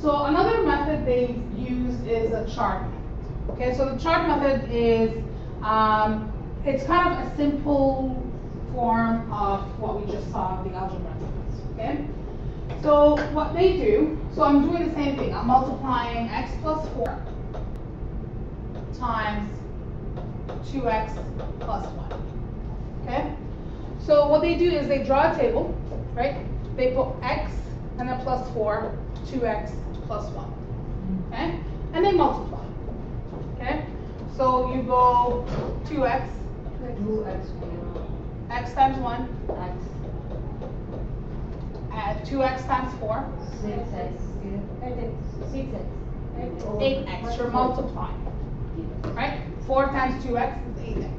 So another method they've used is a chart method. Okay, so the chart method is, it's kind of a simple form of what we just saw in the algebra methods. Okay, so what they do, so I'm doing the same thing. I'm multiplying x plus 4 times 2x plus 1. Okay, so what they do is they draw a table, right? They put x and then plus 4, 2x plus 1. Okay, and they multiply. Okay, so you go 2x, 2x x times 1, x add 2x times 4, 6x 6x 8x, you're multiplying. Right? 4 times 2x is 8x.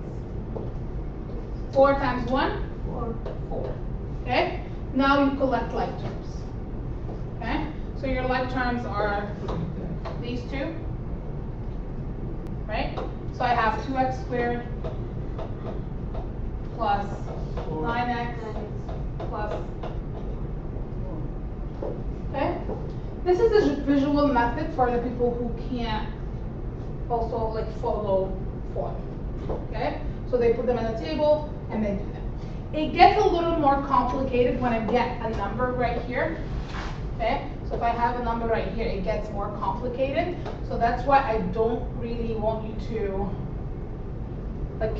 4 times 1, 4. Okay? Now you collect like terms. Okay? So your like terms are these two. Right? So I have 2x squared plus 9x plus. Okay? This is a visual method for the people who can't also like follow form. Okay? So they put them on the table and they do them. It gets a little more complicated when I get a number right here. Okay? So if I have a number right here, it gets more complicated. So that's why I don't really want you to, like,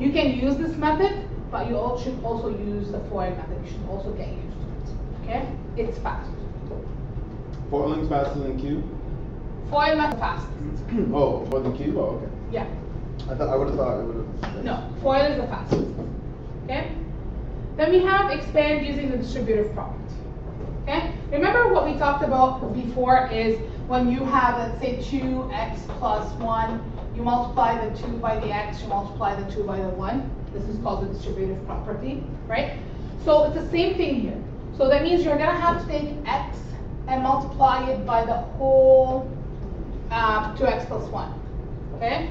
you can use this method, but you all should also use the FOIL method. You should also get used to it. Okay? It's fast. Foiling's faster than cube? FOIL method fast. Oh, more than cube? Oh, okay. Yeah. I would have thought it would have. No, FOIL is the fastest. Okay? Then we have expand using the distributive product. Okay? Remember what we talked about before is when you have, let's say, 2x plus 1, you multiply the 2 by the x, you multiply the 2 by the 1. This is called the distributive property, right? So it's the same thing here. So that means you're going to have to take x and multiply it by the whole 2x plus 1. Okay?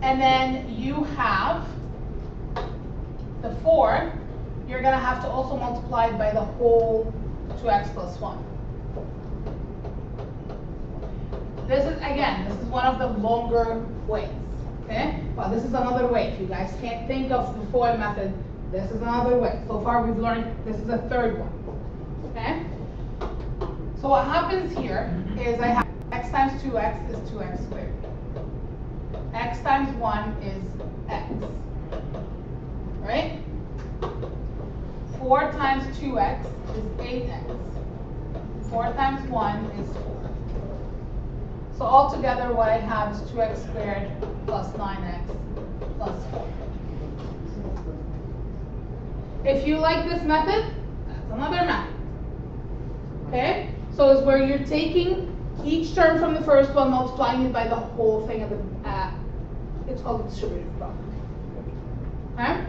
And then you have the 4, you're going to have to also multiply it by the whole 2x plus 1. This is, again, this is one of the longer ways. Okay? But this is another way. If you guys can't think of the FOIL method, this is another way. So far we've learned this is a third one. Okay? So what happens here is I have x times 2x is 2x squared. X times 1 is x. Right? 4 times 2x is 8x. 4 times 1 is 4. So altogether what I have is 2x squared plus 9x plus 4. If you like this method, that's another method. Okay? So it's where you're taking each term from the first one, multiplying it by the whole thing of the, it's called the distributive product. Okay?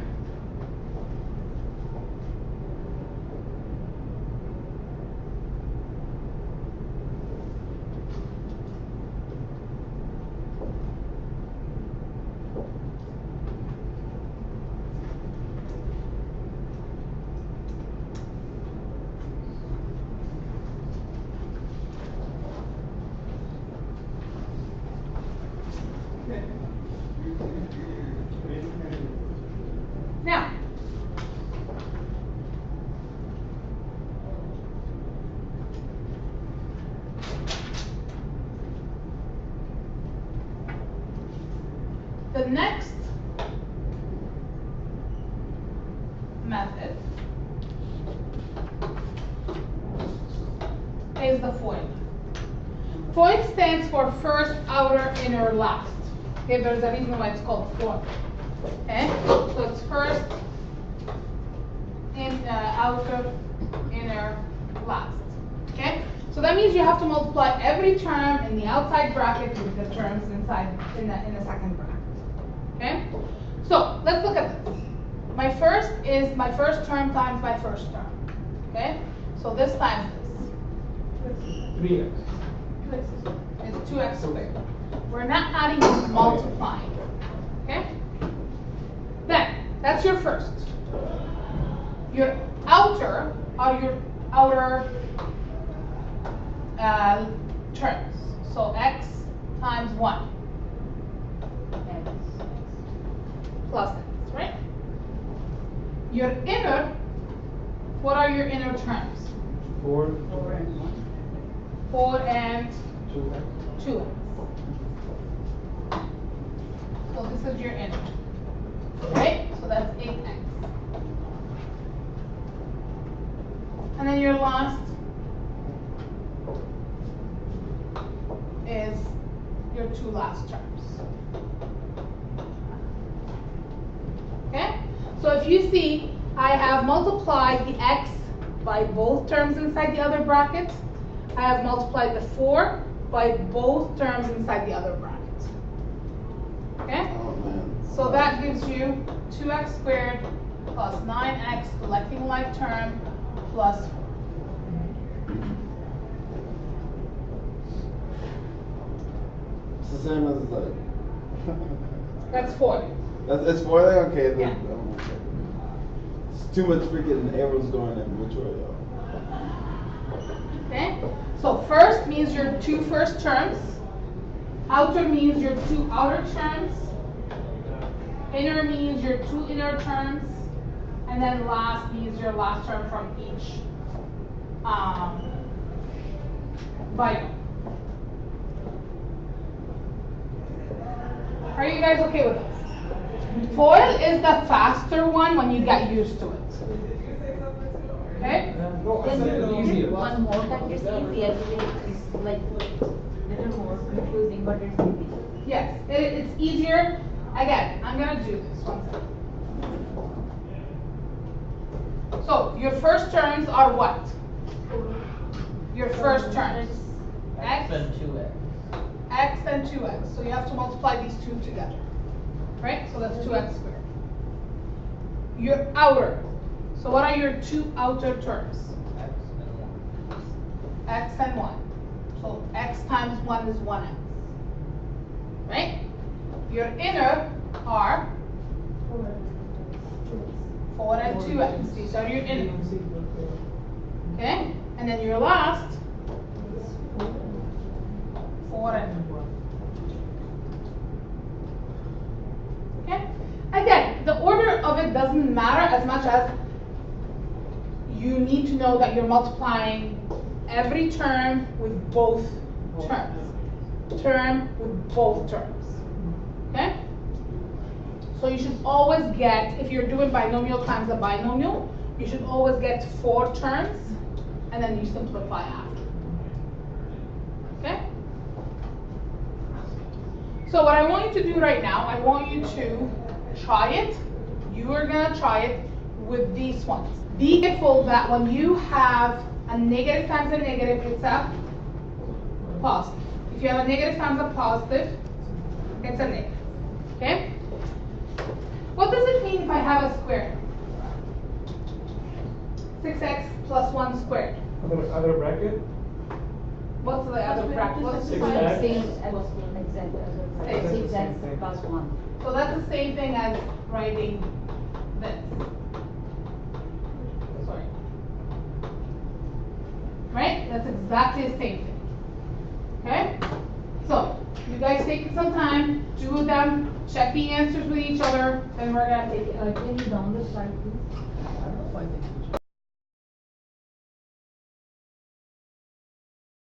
Now, the next method is the FOIL. FOIL stands for first, outer, inner, last. Okay, there's a reason why it's called FOIL. Okay, so it's first, outer, inner, last. Okay, so that means you have to multiply every term in the outside bracket with the terms inside in the second bracket. Okay, so let's look at this. My first is my first term times my first term. Okay, so this times this. 3x. It's 2x squared. We're not adding, we're multiplying. Okay? Then, that's your first. Your outer are your outer terms. So x times 1 plus x, right? Your inner, what are your inner terms? 4, 4 and 2x. 2x. So this is your inner, right? So that's 8x. And then your last is your 2 last terms. Okay? So if you see, I have multiplied the x by both terms inside the other bracket. I have multiplied the 4 by both terms inside the other bracket. Okay? Oh man. So that gives you 2x squared plus 9x collecting like term plus 4. It's the same as like. That's 4. It's 4 there? Okay. Yeah. Oh my God. It's too much freaking arrows going in which way, though. Okay? So first means your 2 first terms. Outer means your 2 outer terms. Inner means your 2 inner terms. And then last means your last term from each binomial. Are you guys okay with this? FOIL is the faster one when you get used to it. Okay? One more that is easier, it's like little more confusing, but it's easy. Yes, it's easier. Again, I'm gonna do this one second. So your first terms are what? Your first terms. X and 2x. X and 2x. So you have to multiply these two together. Right? So that's 2x squared. Your outer. So what are your 2 outer terms? X and 1. X and 1. So x times 1 is 1x. Right? Your inner are 4 and 2x. These are your inner. Okay? And then your last 4 and 1. Okay? Again, the order of it doesn't matter as much as you need to know that you're multiplying every term with both terms. Term with both terms. Okay? So you should always get, if you're doing binomial times a binomial, you should always get 4 terms and then you simplify after. Okay? So what I want you to do right now, I want you to try it. You are gonna try it with these ones. Be careful that when you have a negative times a negative, it's a positive. If you have a negative times a positive, it's a negative. Okay? What does it mean if I have a square? 6x plus 1 squared. Other bracket? What's the other bracket? What's the 6x. same? Exactly. 6x plus 1. So that's the same thing as writing this. Sorry. Right? That's exactly the same thing. Okay? So, you guys take some time, do them, check the answers with each other, then we're gonna take it. Can you download slide please? I don't know if I did.